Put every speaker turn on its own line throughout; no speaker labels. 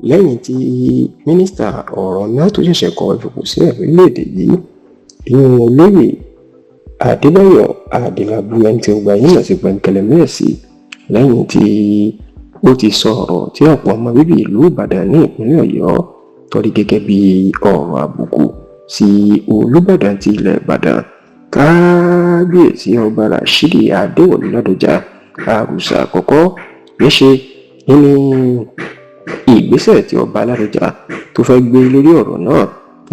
lẹ́yìn tí mínísítà ọ̀rọ̀ náà tó ṣẹ̀ṣẹ̀ kọ ìfipò sílẹ̀ lórílẹ̀‐èdè yìí ìyẹn olóyè Adebayo Adelabu ẹni tí ó gba yín lọ sí Penkelemeesi lẹ́yìn tí ó ti sọ ọ̀rọ̀ tí ọ̀pọ̀ ọmọ bíbí ìlú Ìbàdàn ní ìpínlẹ̀ Ọ̀yọ́ torí gẹ́gẹ́ bí ọ̀rọ̀ àbùkù sí Olúbàdàn ti ilẹ̀ Ìbàdàn kábíyèsí ọba Rashidi Adéwọ̀lú Ládọjà àrùsà àkọ́kọ́ níṣe ní ìgbésẹ̀ tí ọba Ládọjà tó fẹ́ gbé lórí ọ̀rọ̀ náà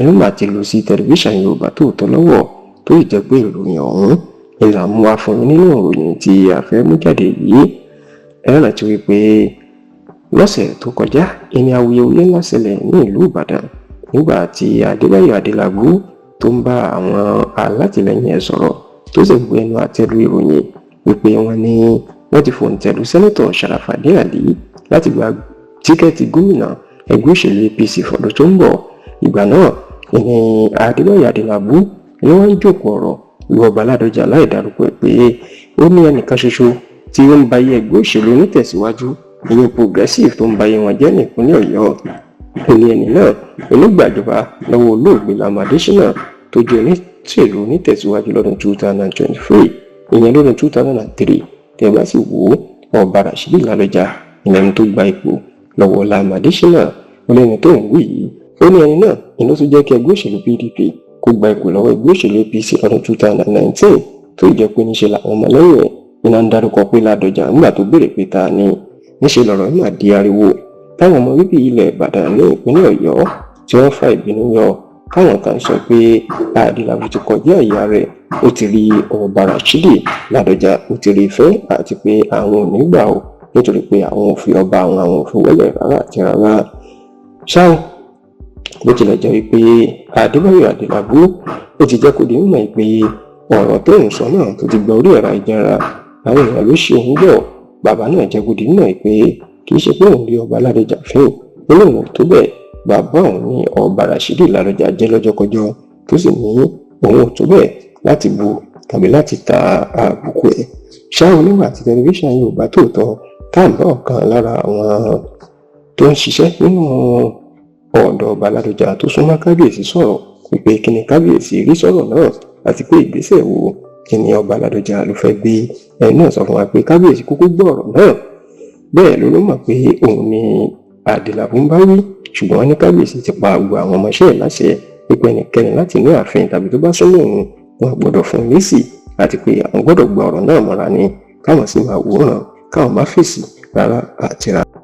nígbà tí lọ sí tẹlifíṣàn Yorùbá Tòótọ́ lọ́wọ́ tó jẹ́ pé ìròyìn ọ̀hún ìlàmú wa fún yín nínú ìròyìn tí a fẹ́ mú jáde yìí. Ẹ rántí wípé lọ́sẹ̀ tó kọjá ìní awuyewuye ńlá ṣẹlẹ̀ ní ìlú Ìbàdàn nígbà tí Adebayo Adelabu tó ń bá àwọn alátìlẹyìn ẹ̀ sọ̀rọ̀ tó sì gbé ẹnu àtẹ́lu ìròyìn wípé wọ́n ti fòǹtẹ̀lù sẹ́nẹ́tọ̀ Sharafadeen Ali láti gba tíkẹ́ẹ̀tì gómìnà ẹgbẹ́ òṣèlú APC fọdún tó ń bọ̀. Ìgbà náà ìní Adebayo Adelabu ni wọ́n ń jókòó ọ̀rọ̀ lu Ọba Ládọjà láì dárúkọ pé ó ní ẹnìkan ṣoṣo tí ó ń ba ayé ẹgbẹ́ òṣèlú onítẹ̀síwájú ìyẹn progressive tó ń ba ayé wọn jẹ́ ní ìpínlẹ̀ Ọ̀yọ́. Òní ẹni náà onígbàjọba lọ́wọ́ olóògbé Nnamdi Adéṣínà tó jẹ́ onítẹ̀lú onítẹ̀síwájú lọ́dún 2023 ìyẹn lọ́dún 2003 tẹ́ bá sì wò ó Ọba Rashidi Ládọjà ìlànà tó gba ipò lọ́wọ́ Nnamdi Adéṣínà olóyìn tó ń wí yìí. Ó ní ẹni náà inú tó jẹ́ kí ẹgbẹ́ òṣèlú PDP kó gba ipò lọ́wọ́ ẹgbẹ́ òṣèlú APC lọ́dún 2019 tó jẹ́ pé níṣe làwọn ọmọlẹ́yìn ẹ̀ iná ń dárúkọ pé Ládọjà nígbà tó béèrè pé ta ni níṣe lọ̀rọ̀ náà di ariwo táwọn ọmọ bíbí ilẹ̀ Ìbàdàn ní ìpínlẹ̀ Ọ̀yọ́ tí wọ́n fa ìbínú yọ káwọn kan sọ pé Adelabu ti kọjá ìyá rẹ̀ ó ti rí Ọba Rashidi Ládọjà ó ti rí ìfẹ́ àti pé àwọn ò ní gbà ó nítorí pé àwọn ò fi ọba àwọn ò fi wẹ́lẹ̀ rárá àti rárá. ṣáà bó tilẹ̀ jẹ́ wípé Adebayo Adelabu ó ti jẹ́ kó di mímọ̀ pé ọ̀rọ̀ tó ń sọ náà tó ti gba orí ẹ̀rọ ayélujára àwọn èèyàn ló ṣe òun gbọ́. Bàbá náà jẹ́ kó di mímọ̀ pé kì í ṣe pé òun rí Ọba Ládọjà fín nínú òun tó bẹ́ẹ̀ bàbá òun ní Ọba Rashidi Ládọjà jẹ́ lọ́jọ́kọjọ́ tó sì ní òun ò tó bẹ́ẹ̀ láti bu tàbí láti ta àbùkù ẹ̀. ṣáà oníwà àti tẹlifíṣàn Yorùbá Tòótọ́ káàbọ̀ ọ̀kan lára àwọn tó ń ṣiṣẹ́ nínú ọ̀dọ̀ Ọba Ládọjà tó súnmọ́ kábíyèsí sọ̀rọ̀ wípé kí ni kábíyèsí rí sọ̀rọ̀ náà àti pé ìgbésẹ̀ wo kí ni Ọba Ládọjà ló fẹ́ gbé. ẹni náà sọ fún wa pé kábíyèsí kúkú gbọ́ ọ̀rọ̀ náà bẹ́ẹ̀ ló mọ̀ pé òun ni Adelabu ń bá wí ṣùgbọ́n wọ́n ní kábíyèsí ti pa gbogbo àwọn ọmọọṣẹ́ ẹ̀ láṣẹ pípẹ́ ẹnikẹ́ni láti ní ààfin tàbí tó bá súnmọ́ òun wọn gbọ́dọ̀ fún un lésì àti pé àwọn gbọ́dọ̀ gba ọ̀rọ̀ náà mọ́ra ni káwọn sì máa wòran káwọn má fèsì rárá àti rárá.